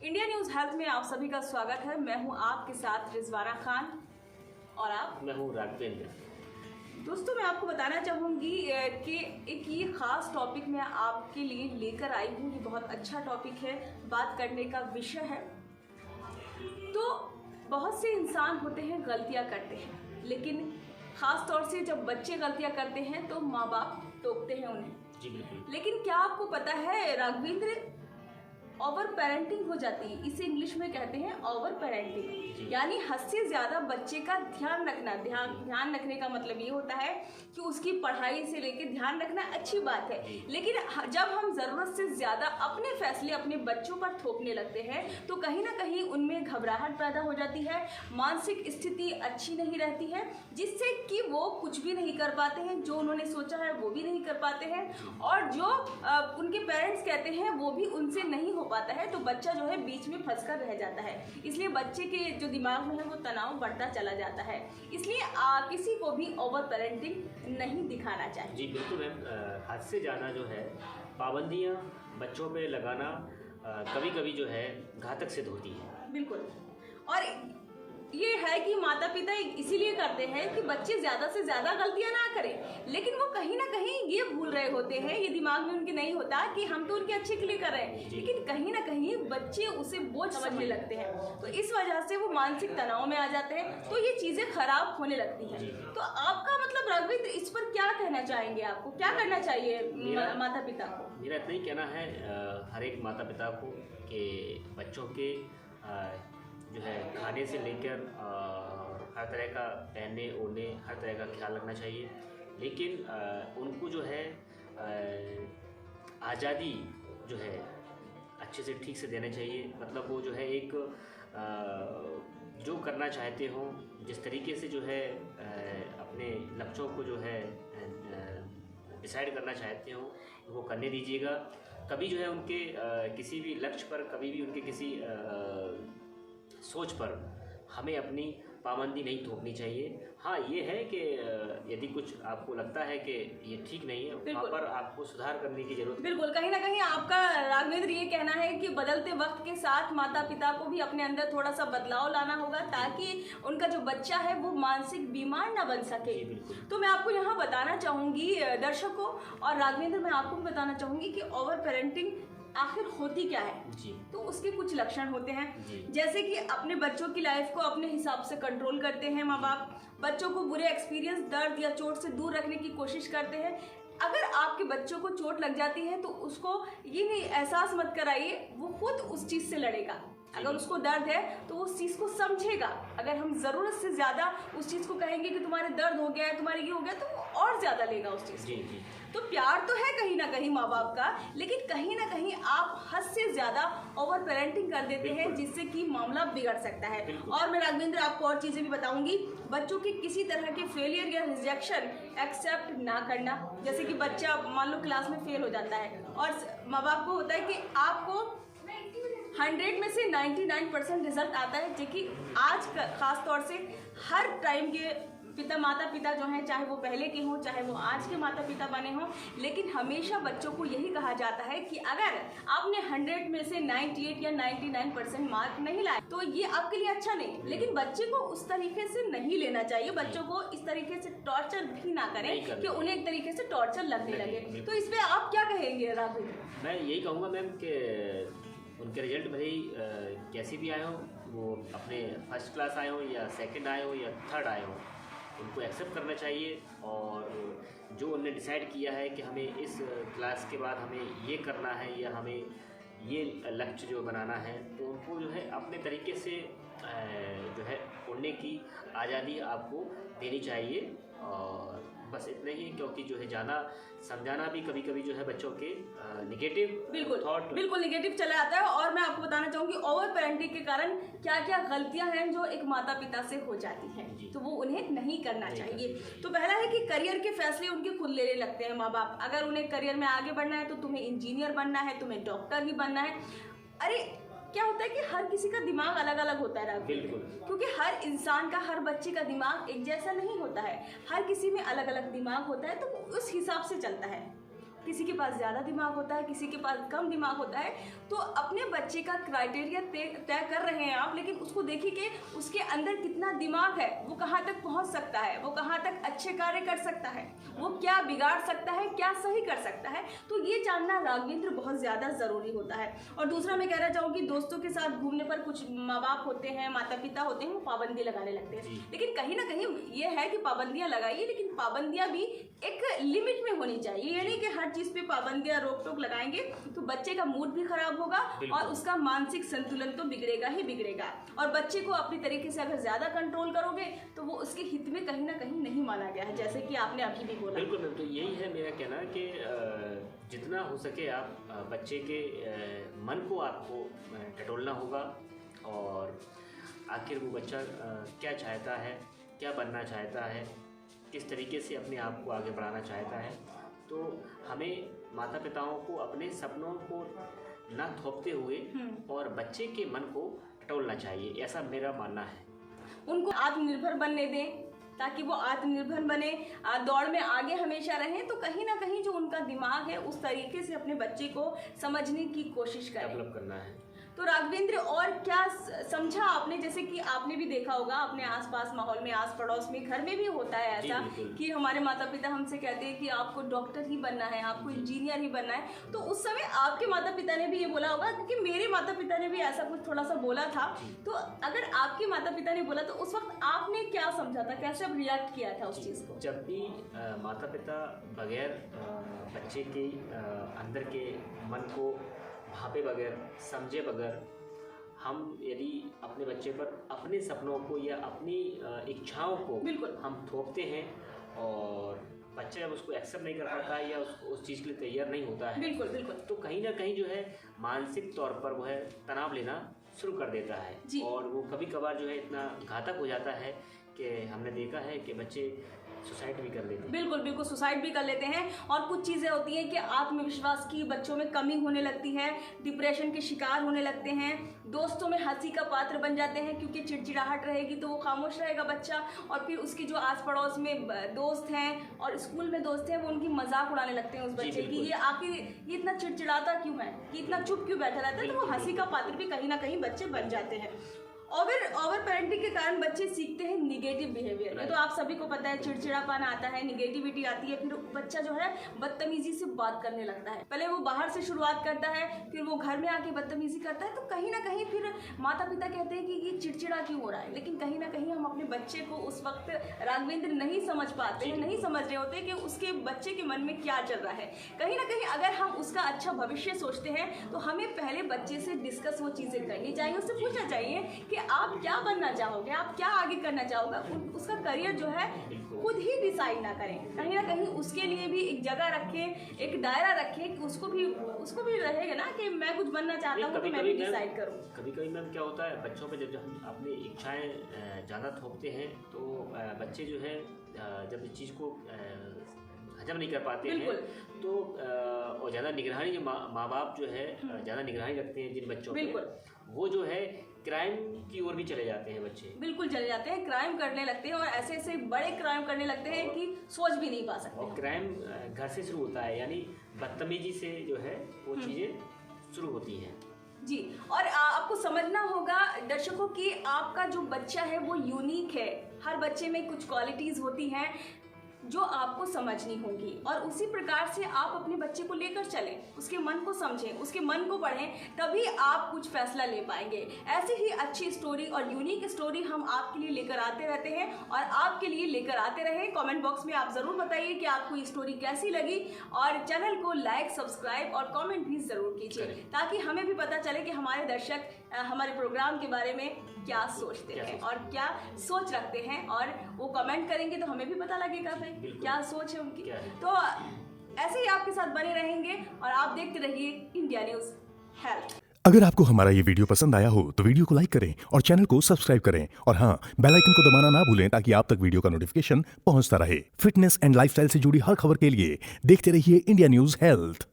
India news health में आप सभी का स्वागत है। मैं हूं आपके साथ रिजवाना खान और आप। मैं हूं राघवेंद्र। दोस्तों, मैं आपको बताना चाहूँगी कि एक ये ख़ास टॉपिक मैं आपके लिए लेकर आई हूँ। ये बहुत अच्छा टॉपिक है, बात करने का विषय है। तो बहुत से इंसान होते हैं, गलतियाँ करते हैं, लेकिन ख़ास तौर से जब बच्चे गलतियाँ करते हैं तो माँ बाप टोकते हैं उन्हें। जी बिल्कुल। लेकिन क्या आपको पता है राघवेंद्र, ओवर पेरेंटिंग हो जाती है, इसे इंग्लिश में कहते हैं ओवर पेरेंटिंग, यानी हद से ज़्यादा बच्चे का ध्यान रखना। ध्यान रखने का मतलब ये होता है कि उसकी पढ़ाई से लेकर ध्यान रखना अच्छी बात है, लेकिन जब हम ज़रूरत से ज़्यादा अपने फैसले अपने बच्चों पर थोपने लगते हैं तो कहीं ना कहीं उनमें घबराहट पैदा हो जाती है, मानसिक स्थिति अच्छी नहीं रहती है, जिससे कि वो कुछ भी नहीं कर पाते हैं, जो उन्होंने सोचा है वो भी नहीं कर पाते हैं, और जो उनके पेरेंट्स कहते हैं वो भी उनसे नहीं हो पाता है। तो बच्चा जो है बीच में फंसकर रह जाता है। इसलिए बच्चे के जो दिमाग में है वो तनाव बढ़ता चला जाता है। इसलिए किसी को भी ओवर पेरेंटिंग नहीं दिखाना चाहिए। जी बिल्कुल मैम। हद से ज़्यादा जो है पाबंदियाँ बच्चों पे लगाना कभी कभी जो है घातक सिद्ध होती है। बिल्कुल। और ये है कि माता पिता इसीलिए करते हैं कि बच्चे ज़्यादा से ज़्यादा गलतियां ना करें, लेकिन वो कहीं ना कहीं ये भूल रहे होते हैं, ये दिमाग में उनके नहीं होता कि हम तो उनके अच्छे के लिए कर रहे हैं, लेकिन कहीं ना कहीं बच्चे उसे बोझ समझने लगते हैं। तो इस वजह से वो मानसिक तनाव में आ जाते हैं, तो ये चीज़ें खराब होने लगती हैं। तो आपका मतलब राघवेंद्र, इस पर क्या कहना चाहेंगे? आपको क्या करना चाहिए माता पिता को? मेरा इतना ही कहना है हर एक माता पिता को कि बच्चों के जो है खाने से लेकर हर तरह का पहनने ओढ़ने हर तरह का ख्याल रखना चाहिए, लेकिन उनको जो है आज़ादी जो है अच्छे से ठीक से देना चाहिए। मतलब वो जो है एक जो करना चाहते हो, जिस तरीके से जो है अपने लक्ष्यों को जो है डिसाइड करना चाहते हो वो करने दीजिएगा। कभी जो है उनके किसी भी लक्ष्य पर, कभी भी उनके किसी सोच पर हमें अपनी पाबंदी नहीं थोपनी चाहिए। हाँ, ये है कि यदि कुछ आपको लगता है कि ये ठीक नहीं है, वहाँ पर आपको सुधार करने की जरूरत है। बिल्कुल। कहीं ना कहीं आपका राघवेंद्र ये कहना है कि बदलते वक्त के साथ माता पिता को भी अपने अंदर थोड़ा सा बदलाव लाना होगा, ताकि उनका जो बच्चा है वो मानसिक बीमार ना बन सके। तो मैं आपको यहाँ बताना चाहूँगी दर्शकों और राघवेंद्र, मैं आपको बताना चाहूँगी कि ओवर पेरेंटिंग आखिर होती क्या है। जी। तो उसके कुछ लक्षण होते हैं, जैसे कि अपने बच्चों की लाइफ को अपने हिसाब से कंट्रोल करते हैं माँ बाप, बच्चों को बुरे एक्सपीरियंस, दर्द या चोट से दूर रखने की कोशिश करते हैं। अगर आपके बच्चों को चोट लग जाती है तो उसको ये नहीं एहसास मत कराइए, वो खुद उस चीज़ से लड़ेगा। अगर उसको दर्द है तो वो उस चीज़ को समझेगा। अगर हम ज़रूरत से ज़्यादा उस चीज़ को कहेंगे कि तुम्हारे दर्द हो गया है, तुम्हारे ये हो गया, तो वो और ज़्यादा लेगा उस चीज़ को। तो प्यार तो है कहीं ना कहीं माँ बाप का, लेकिन कहीं ना कहीं आप हद से ज़्यादा ओवर पेरेंटिंग कर देते हैं, जिससे कि मामला बिगड़ सकता है। और मैं राघवेंद्र आपको और चीज़ें भी बताऊंगी। बच्चों के किसी तरह के फेलियर या रिजेक्शन एक्सेप्ट ना करना। जैसे कि बच्चा मान लो क्लास में फेल हो जाता है और माँ बाप को होता है कि आपको 100 में से 99% रिजल्ट आता है, जो कि आज खास तौर से हर टाइम के माता पिता जो हैं, चाहे वो पहले के हों चाहे वो आज के माता पिता बने हों, लेकिन हमेशा बच्चों को यही कहा जाता है कि अगर आपने 100 में से 98 या 99% मार्क नहीं लाए तो ये आपके लिए अच्छा नहीं। लेकिन बच्चे को उस तरीके से नहीं लेना चाहिए, बच्चों को इस तरीके से टॉर्चर भी ना करें कि उन्हें एक तरीके से टॉर्चर लगने लगे। तो इस पर आप क्या कहेंगे राघवेंद्र? मैं यही कहूँगा मैम कि उनके रिजल्ट भले ही कैसे भी आए हो, वो अपने फर्स्ट क्लास आए हो या सेकंड आए हो या थर्ड आए हो, उनको एक्सेप्ट करना चाहिए। और जो उन्होंने डिसाइड किया है कि हमें इस क्लास के बाद हमें ये करना है या हमें ये लक्ष्य जो बनाना है, तो उनको जो है अपने तरीके से जो है उड़ने की आज़ादी आपको देनी चाहिए। और बस इतना ही, क्योंकि जो है जाना समझाना भी कभी कभी जो है बच्चों के निगेटिव थॉट बिल्कुल निगेटिव चला जाता है। और मैं आपको बताना चाहूँगी ओवर पेरेंटिंग के कारण क्या क्या गलतियां हैं जो एक माता पिता से हो जाती हैं, तो वो उन्हें नहीं करना चाहिए। तो पहला है कि करियर के फैसले उनके खुद लेने लगते हैं माँ बाप। अगर उन्हें करियर में आगे बढ़ना है तो तुम्हें इंजीनियर बनना है, तुम्हें डॉक्टर ही बनना है। अरे क्या होता है कि हर किसी का दिमाग अलग अलग होता है, बिल्कुल, क्योंकि हर इंसान का, हर बच्चे का दिमाग एक जैसा नहीं होता है, हर किसी में अलग अलग दिमाग होता है, तो उस हिसाब से चलता है। किसी के पास ज़्यादा दिमाग होता है, किसी के पास कम दिमाग होता है। तो अपने बच्चे का क्राइटेरिया तय कर रहे हैं आप, लेकिन उसको देखिए कि उसके अंदर कितना दिमाग है, वो कहाँ तक पहुँच सकता है, वो कहाँ तक अच्छे कार्य कर सकता है, वो क्या बिगाड़ सकता है, क्या सही कर सकता है। तो ये जानना राघवेंद्र बहुत ज़्यादा ज़रूरी होता है। और दूसरा मैं कहना चाहूँगी, दोस्तों के साथ घूमने पर कुछ माँ बाप होते हैं, माता पिता होते हैं, वो पाबंदी लगाने लगते हैं। लेकिन कहीं ना कहीं ये है कि पाबंदियाँ लगाइए, लेकिन पाबंदियाँ भी एक लिमिट में होनी चाहिए। ये नहीं कि हर चीज़ पे पाबंदियाँ रोक टोक लगाएंगे तो बच्चे का मूड भी खराब होगा और उसका मानसिक संतुलन तो बिगड़ेगा ही बिगड़ेगा। और बच्चे को अपनी तरीके से अगर ज़्यादा कंट्रोल करोगे तो वो उसके हित में कहीं ना कहीं नहीं माना गया है, जैसे कि आपने अभी भी बोला। बिल्कुल मैम, तो यही है मेरा कहना कि जितना हो सके आप बच्चे के मन को आपको टटोलना होगा, और आखिर वो बच्चा क्या चाहता है, क्या बनना चाहता है, किस तरीके से अपने आप को आगे बढ़ाना चाहता है। तो हमें माता पिताओं को अपने सपनों को ना थोपते हुए और बच्चे के मन को टटोलना चाहिए, ऐसा मेरा मानना है। उनको आत्मनिर्भर बनने दें ताकि वो आत्मनिर्भर बने, दौड़ में आगे हमेशा रहें। तो कहीं ना कहीं जो उनका दिमाग है उस तरीके से अपने बच्चे को समझने की कोशिश करें, डेवलप करना है। तो राघवेंद्र और क्या समझा आपने, जैसे कि आपने भी देखा होगा अपने आसपास माहौल में, आस पड़ोस में, घर में भी होता है ऐसा कि हमारे माता पिता हमसे कहते हैं कि आपको डॉक्टर ही बनना है, आपको इंजीनियर ही बनना है। तो उस समय आपके माता पिता ने भी ये बोला होगा, क्योंकि मेरे माता पिता ने भी ऐसा कुछ थोड़ा सा बोला था। तो अगर आपके माता पिता ने बोला तो उस वक्त आपने क्या समझा था, कैसे आप रिएक्ट किया था उस चीज़ को? जब भी माता पिता बगैर बच्चे के अंदर के मन को भापे बगैर, समझे बगैर, हम यदि अपने बच्चे पर अपने सपनों को या अपनी इच्छाओं को हम थोपते हैं और बच्चा जब उसको एक्सेप्ट नहीं कर पाता है या उस चीज़ के लिए तैयार नहीं होता है, बिल्कुल तो कहीं ना कहीं जो है मानसिक तौर पर वो है तनाव लेना शुरू कर देता है। और वो कभी कभार जो है इतना घातक हो जाता है कि हमने देखा है कि बच्चे सुसाइड भी कर लेते हैं। बिल्कुल सुसाइड भी कर लेते हैं। और कुछ चीज़ें होती हैं कि आत्मविश्वास की बच्चों में कमी होने लगती है, डिप्रेशन के शिकार होने लगते हैं, दोस्तों में हंसी का पात्र बन जाते हैं, क्योंकि चिड़चिड़ाहट रहेगी तो वो खामोश रहेगा बच्चा। और फिर उसके जो आस पड़ोस में दोस्त हैं और स्कूल में दोस्त हैं वो उनकी मजाक उड़ाने लगते हैं उस बच्चे की, ये आखिर ये इतना चिड़चिड़ाता क्यों है, ये इतना चुप क्यों बैठा रहता है। तो वो हंसी का पात्र भी कहीं ना कहीं बच्चे बन जाते हैं। ओवर पेरेंटिंग के कारण बच्चे सीखते हैं निगेटिव बिहेवियर। ये तो आप सभी को पता है, चिड़चिड़ापन आता है, निगेटिविटी आती है, फिर बच्चा जो है बदतमीजी से बात करने लगता है। पहले वो बाहर से शुरुआत करता है, फिर वो घर में आके बदतमीजी करता है। तो कहीं ना कहीं फिर माता पिता कहते हैं कि ये चिड़चिड़ा क्यों हो रहा है, लेकिन कहीं ना कहीं हम अपने बच्चे को उस वक्त राघवेंद्र नहीं समझ पाते हैं, नहीं समझ रहे होते कि उसके बच्चे के मन में क्या चल रहा है। कहीं ना कहीं अगर हम उसका अच्छा भविष्य सोचते हैं तो हमें पहले बच्चे से डिस्कस वो चीज़ें करनी चाहिए, उससे पूछना चाहिए कि आप क्या बनना चाहोगे, आप क्या आगे करना चाहोगे। उसका करियर जो है खुद ही डिसाइड ना करें, कहीं ना कहीं उसके लिए भी एक जगह रखें, एक दायरा रखें कि उसको भी रहेगा ना कि मैं कुछ बनना चाहता हूँ तो मैं भी डिसाइड करूँ। कभी कभी मैम क्या होता है, बच्चों पे जब हम अपनी इच्छाएं ज़्यादा थोपते हैं तो बच्चे जो है जब इस चीज़ को हजम नहीं कर पाते हैं तो और ज़्यादा निगरानी, जो माँ बाप जो है ज़्यादा निगरानी रखते हैं जिन बच्चों पे, वो जो है क्राइम की ओर भी चले जाते हैं बच्चे। बिल्कुल चले जाते हैं, क्राइम करने लगते हैं और ऐसे ऐसे बड़े क्राइम करने लगते हैं कि सोच भी नहीं पा सकते। और क्राइम घर से शुरू होता है, यानी बदतमीजी से जो है वो चीज़ें शुरू होती हैं। जी, और आपको समझना होगा दर्शकों कि आपका जो बच्चा है वो यूनिक है। हर बच्चे में कुछ क्वालिटीज़ होती हैं जो आपको समझनी होगी, और उसी प्रकार से आप अपने बच्चे को लेकर चलें, उसके मन को समझें, उसके मन को पढ़ें, तभी आप कुछ फैसला ले पाएंगे। ऐसी ही अच्छी स्टोरी और यूनिक स्टोरी हम आपके लिए लेकर आते रहते हैं और आपके लिए लेकर आते रहें। कमेंट बॉक्स में आप ज़रूर बताइए कि आपको ये स्टोरी कैसी लगी, और चैनल को लाइक, सब्सक्राइब और कमेंट भी ज़रूर कीजिए, ताकि हमें भी पता चले कि हमारे दर्शक हमारे प्रोग्राम के बारे में क्या सोचते हैं और क्या सोच रखते हैं, और वो कमेंट करेंगे तो हमें भी पता लगेगा भाई क्या सोच है उनकी। तो ऐसे ही आपके साथ बने रहेंगे और आप देखते रहिए इंडिया न्यूज़ हेल्थ। अगर आपको हमारा ये वीडियो पसंद आया हो तो वीडियो को लाइक करें और चैनल को सब्सक्राइब करें, और हाँ, बेल आइकन को दबाना ना भूलें ताकि आप तक वीडियो का नोटिफिकेशन पहुंचता रहे। फिटनेस एंड लाइफस्टाइल से जुड़ी हर खबर के लिए देखते रहिए इंडिया न्यूज़ हेल्थ।